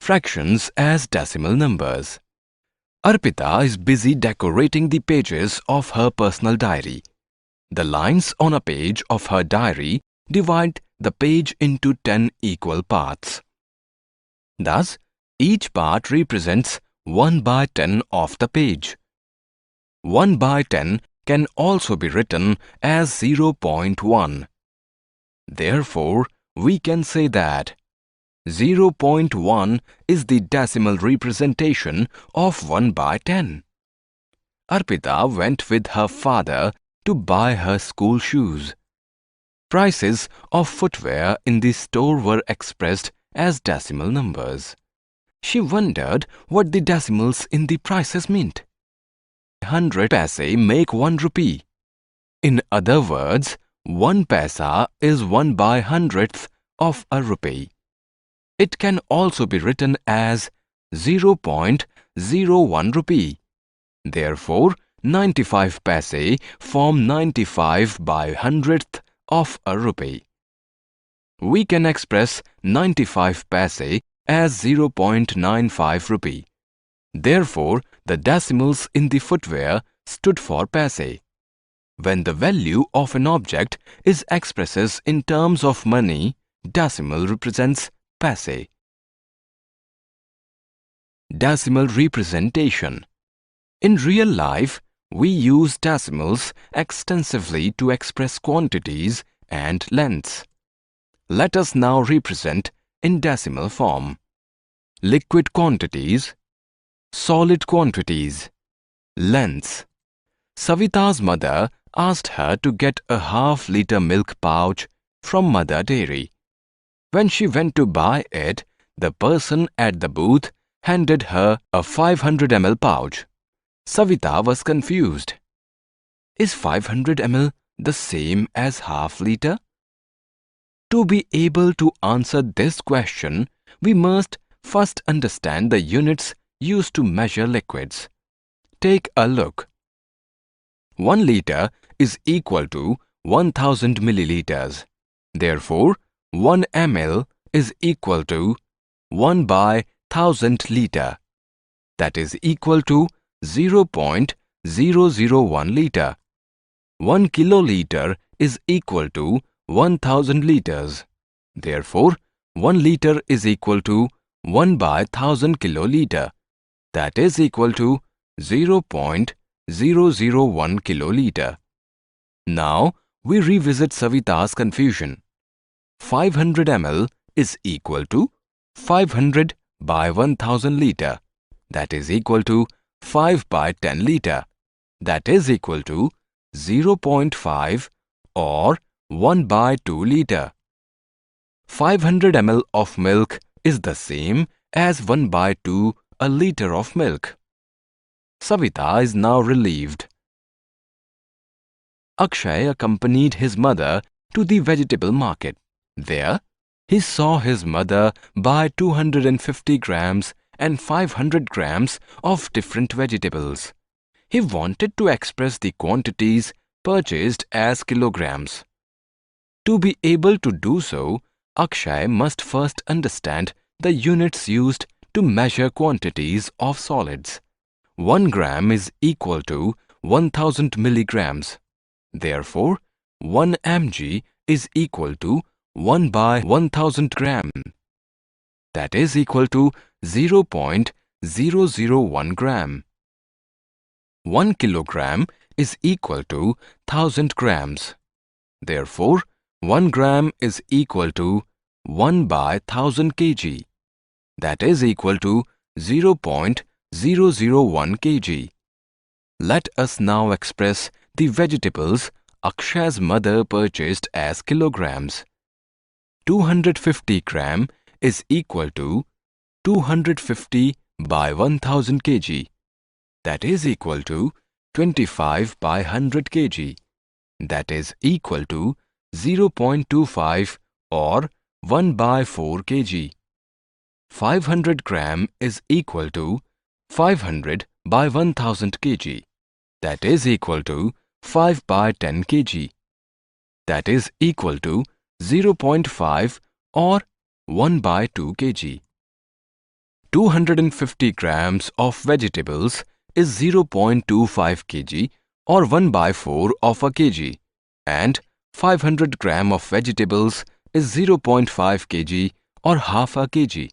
Fractions as decimal numbers. Arpita is busy decorating the pages of her personal diary. The lines on a page of her diary divide the page into 10 equal parts. Thus, each part represents 1 by 10 of the page. 1 by 10 can also be written as 0.1. Therefore, we can say that 0.1 is the decimal representation of 1 by 10. Arpita went with her father to buy her school shoes. Prices of footwear in the store were expressed as decimal numbers. She wondered what the decimals in the prices meant. 100 paise make 1 rupee. In other words, 1 paisa is 1 by 100th of a rupee. It can also be written as 0.01 rupee. Therefore, 95 paise form 95 by 100th of a rupee. We can express 95 paise as 0.95 rupee. Therefore, the decimals in the footwear stood for paise. When the value of an object is expressed in terms of money, decimal represents paise. Decimal representation. In real life, we use decimals extensively to express quantities and lengths. Let us now represent in decimal form. Liquid quantities, solid quantities, lengths. Savita's mother asked her to get a half-liter milk pouch from Mother Dairy. When she went to buy it, the person at the booth handed her a 500 ml pouch. Savita was confused. Is 500 ml the same as half-liter? To be able to answer this question, we must first understand the units used to measure liquids. Take a look. 1 liter is equal to 1000 milliliters. Therefore, 1 ml is equal to 1 by 1000 liter. That is equal to 0.001 liter. 1 kiloliter is equal to 1000 liters. Therefore, 1 liter is equal to 1 by 1000 kiloliter. That is equal to 0.001 kiloliter. Now, we revisit Savita's confusion. 500 ml is equal to 500 by 1000 liter. That is equal to 5 by 10 liter. That is equal to 0.5 or 1 by 2 liter. 500 ml of milk is the same as 1 by 2 a liter of milk. Savita is now relieved. Akshay accompanied his mother to the vegetable market. There, he saw his mother buy 250 grams and 500 grams of different vegetables. He wanted to express the quantities purchased as kilograms. To be able to do so, Akshay must first understand the units used to measure quantities of solids. 1 gram is equal to 1000 milligrams. Therefore, 1 mg is equal to 1 by 1000 gram. That is equal to 0.001 gram. 1 kilogram is equal to 1000 grams. Therefore, 1 gram is equal to 1 by 1000 kg. That is equal to 0.001 kg. Let us now express the vegetables Akshay's mother purchased as kilograms. 250 gram is equal to 250 by 1000 kg. That is equal to 25 by 100 kg. That is equal to 0.25 or 1 by 4 kg. 500 gram is equal to 500 by 1000 kg. That is equal to 5 by 10 kg. That is equal to 0.5 or 1 by 2 kg. 250 grams of vegetables is 0.25 kg or 1 by 4 of a kg, and 500 gram of vegetables is 0.5 kg or half a kg.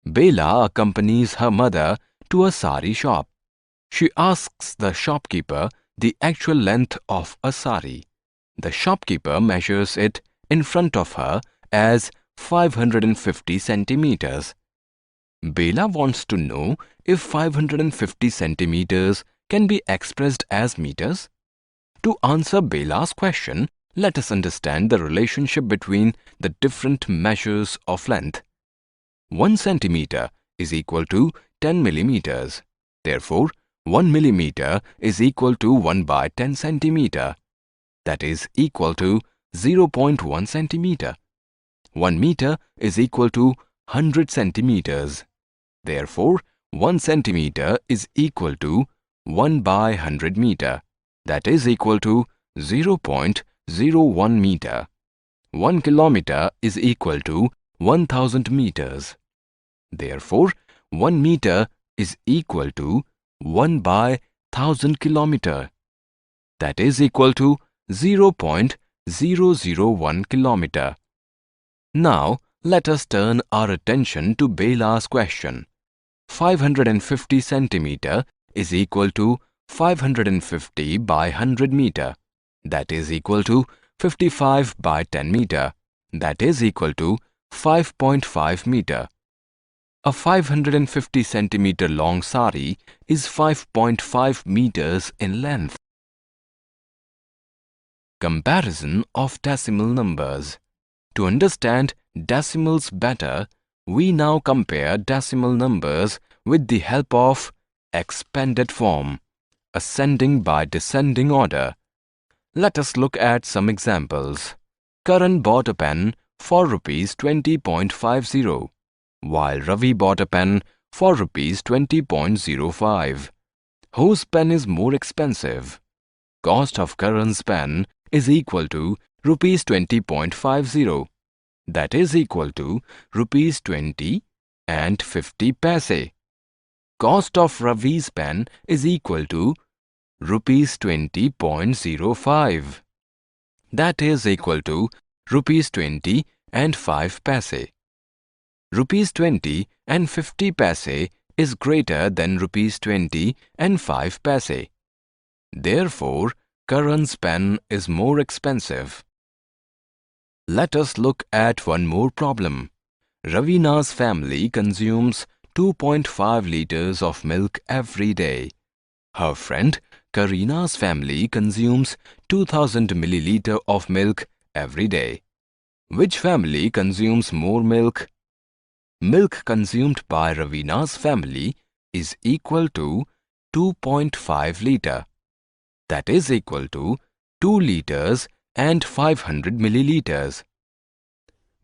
Bela accompanies her mother to a sari shop. She asks the shopkeeper the actual length of a sari. The shopkeeper measures it in front of her as 550 centimeters. Bela wants to know if 550 centimeters can be expressed as meters. To answer Bela's question, let us understand the relationship between the different measures of length. 1 centimeter is equal to 10 millimeters. Therefore, 1 millimeter is equal to 1 by 10 centimeter. That is equal to 0.1 centimeter. 1 meter is equal to 100 centimeters. Therefore, 1 centimeter is equal to 1 by 100 meter. That is equal to 0.01 meter. 1 kilometer is equal to 1000 meters. Therefore, 1 meter is equal to 1 by 1000 kilometer. That is equal to 0.001 kilometer. Now, let us turn our attention to Bela's question. 550 centimeter is equal to 550 by 100 meter. That is equal to 55 by 10 meter. That is equal to 5.5 meter. A 550 centimeter long sari is 5.5 meters in length. Comparison of decimal numbers. To understand decimals better, we now compare decimal numbers with the help of expanded form, ascending by descending order. Let us look at some examples. Karan bought a pen for rupees 20.50, while Ravi bought a pen for rupees 20.05. Whose pen is more expensive? Cost of Karan's pen is equal to rupees 20.50. That is equal to rupees 20 and 50 paise. Cost of Ravi's pen is equal to rupees 20.05. That is equal to rupees 20 and 5 paise. Rupees 20 and 50 paise is greater than rupees 20 and 5 paise. Therefore, Karan's pen is more expensive. Let us look at one more problem. Ravina's family consumes 2.5 liters of milk every day. Her friend Karina's family consumes 2000 milliliter of milk every day. Which family consumes more milk? Milk consumed by Ravina's family is equal to 2.5 liter. That is equal to 2 liters and 500 milliliters.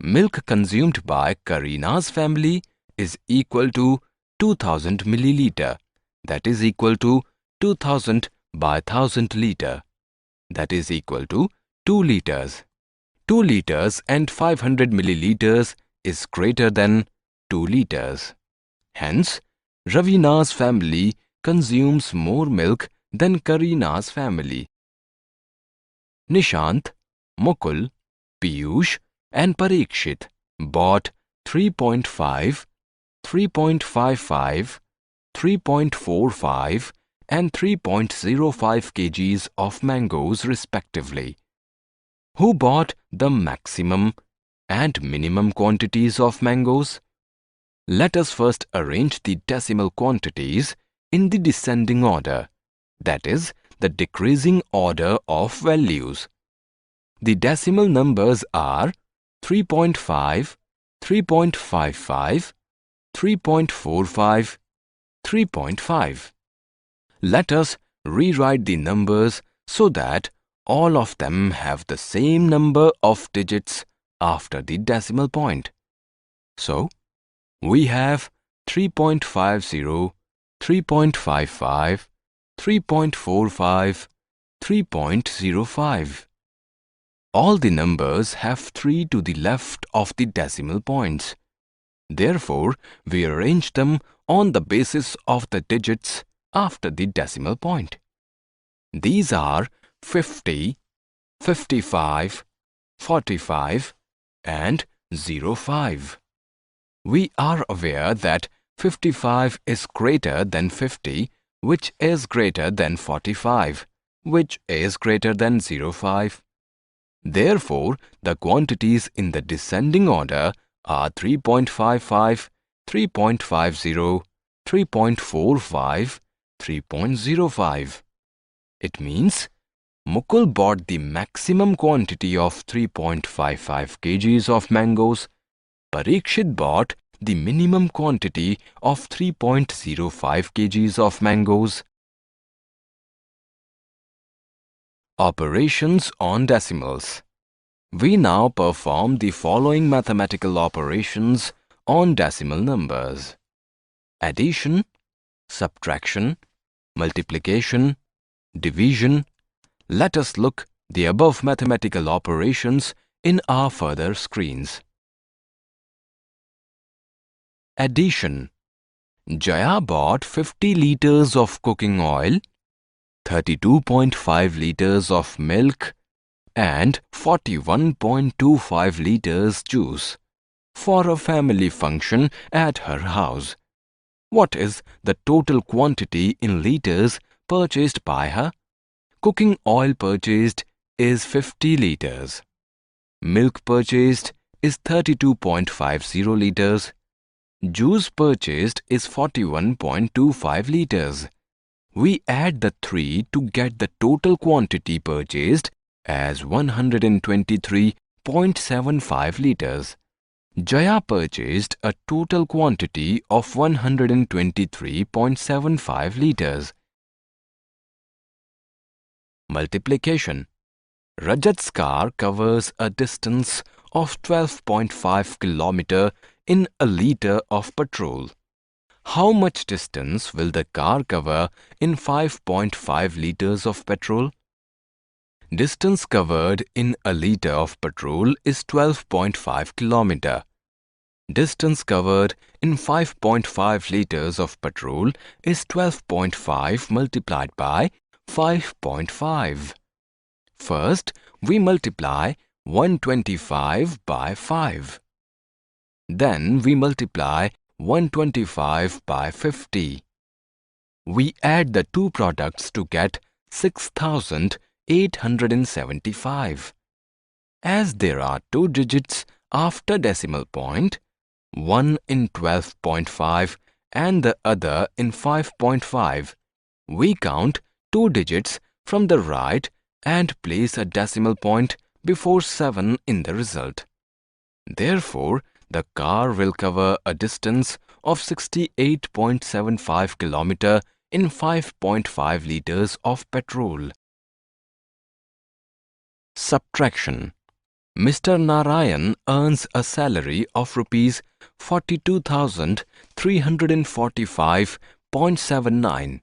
Milk consumed by Karina's family is equal to 2000 milliliter. That is equal to 2000 by 1000 liter. That is equal to 2 liters. 2 liters and 500 milliliters is greater than 2 liters. Hence, Ravina's family consumes more milk than Karina's family. Nishant, Mukul, Piyush and Parikshit bought 3.5, 3.55, 3.45 and 3.05 kgs of mangoes respectively. Who bought the maximum and minimum quantities of mangoes? Let us first arrange the decimal quantities in the descending order, that is, the decreasing order of values. The decimal numbers are 3.5, 3.55, 3.45, 3.5. Let us rewrite the numbers so that all of them have the same number of digits after the decimal point. So, we have 3.50, 3.55, 3.45, 3.05. All the numbers have 3 to the left of the decimal points. Therefore, we arrange them on the basis of the digits after the decimal point. These are 50, 55, 45 and 05. We are aware that 55 is greater than 50, which is greater than 45, which is greater than 05. Therefore, the quantities in the descending order are 3.55, 3.50, 3.45, 3.05. It means Mukul bought the maximum quantity of 3.55 kgs of mangoes. Parikshit bought the minimum quantity of 3.05 kgs of mangoes. Operations on decimals. We now perform the following mathematical operations on decimal numbers: addition, subtraction, multiplication, division. Let us look the above mathematical operations in our further screens. Addition. Jaya bought 50 liters of cooking oil, 32.5 liters of milk and 41.25 liters juice for a family function at her house. What is the total quantity in liters purchased by her? Cooking oil purchased is 50 liters. Milk purchased is 32.50 liters. Juice purchased is 41.25 liters. We add the three to get the total quantity purchased as 123.75 liters. Jaya purchased a total quantity of 123.75 liters. Multiplication. Rajat's car covers a distance of 12.5 km in a liter of petrol. How much distance will the car cover in 5.5 liters of petrol? Distance covered in a liter of petrol is 12.5 km. Distance covered in 5.5 liters of petrol is 12.5 multiplied by 5.5. First, we multiply 125 by 5. Then we multiply 125 by 50. We add the two products to get 6,875. As there are two digits after decimal point, one in 12.5 and the other in 5.5, we count two digits from the right and place a decimal point before 7 in the result. Therefore, the car will cover a distance of 68.75 km in 5.5 liters of petrol. Subtraction. Mr. Narayan earns a salary of rupees 42,345.79.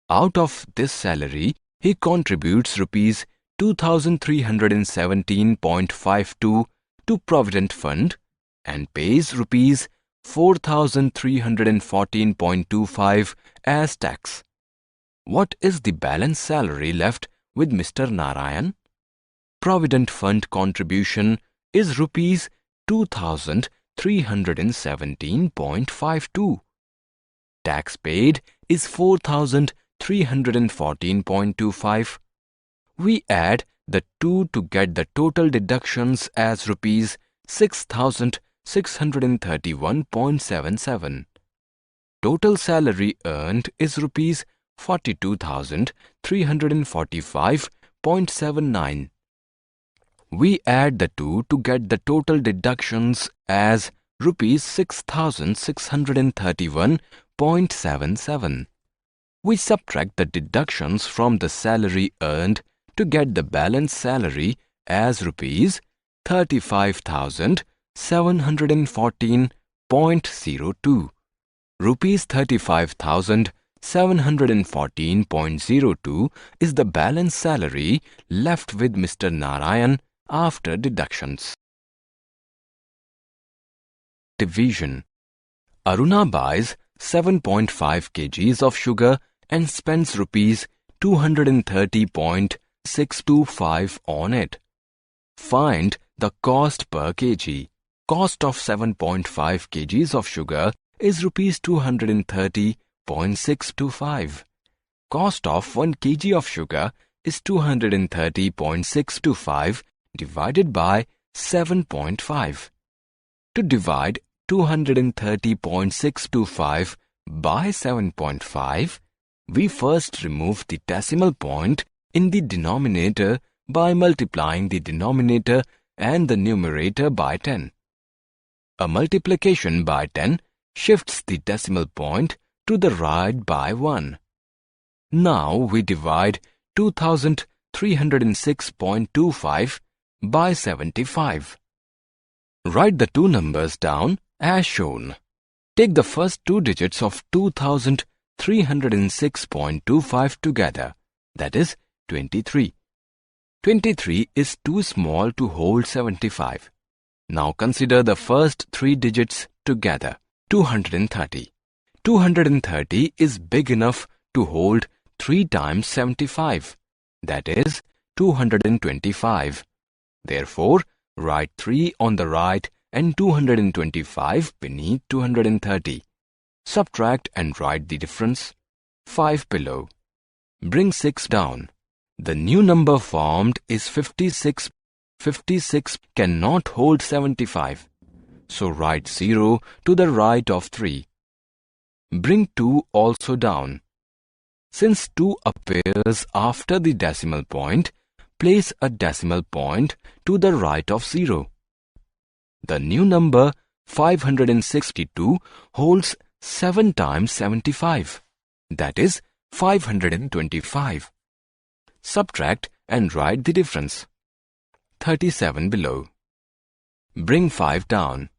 Out of this salary, he contributes rupees 2,317.52 to Provident Fund and pays rupees 4,314.25 as tax. What is the balance salary left with Mr. Narayan? Provident Fund contribution is rupees 2,317.52. Tax paid is 4,314.25. We add the two to get the total deductions as rupees 6,631.77. Total salary earned is rupees 42,345.79. We add the two to get the total deductions as rupees 6,631.77. We subtract the deductions from the salary earned to get the balance salary as rupees 35,714.02. Rupees 35,714.02 is the balance salary left with Mr. Narayan after deductions. division. Aruna buys 7.5 kgs of sugar and spends rupees 230.625 on it. Find the cost per kg. Cost of 7.5 kgs of sugar is rupees 230.625. Cost of 1 kg of sugar is 230.625 divided by 7.5. To divide 230.625 by 7.5, we first remove the decimal point in the denominator by multiplying the denominator and the numerator by 10. A multiplication by 10 shifts the decimal point to the right by 1. Now we divide 2306.25 by 75. Write the two numbers down as shown. Take the first two digits of 2306.25 together, that is 23. 23 is too small to hold 75. Now consider the first three digits together, 230. 230 is big enough to hold 3 times 75, that is 225. Therefore, write 3 on the right and 225 beneath 230. Subtract and write the difference, 5 below. Bring 6 down. The new number formed is 56. 56 cannot hold 75, so write 0 to the right of 3. Bring 2 also down. Since 2 appears after the decimal point, place a decimal point to the right of 0. The new number 562 holds 7 times 75, that is 525. Subtract and write the difference, 37 below. Bring 5 down.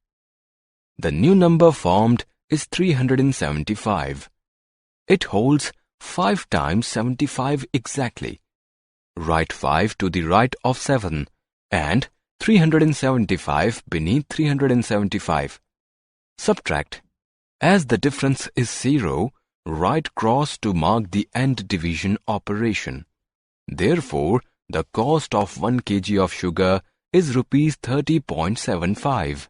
The new number formed is 375. It holds 5 times 75 exactly. Write 5 to the right of 7 and 375 beneath 375. Subtract. As the difference is 0, write cross to mark the end division operation. Therefore, the cost of 1 kg of sugar is rupees 30.75.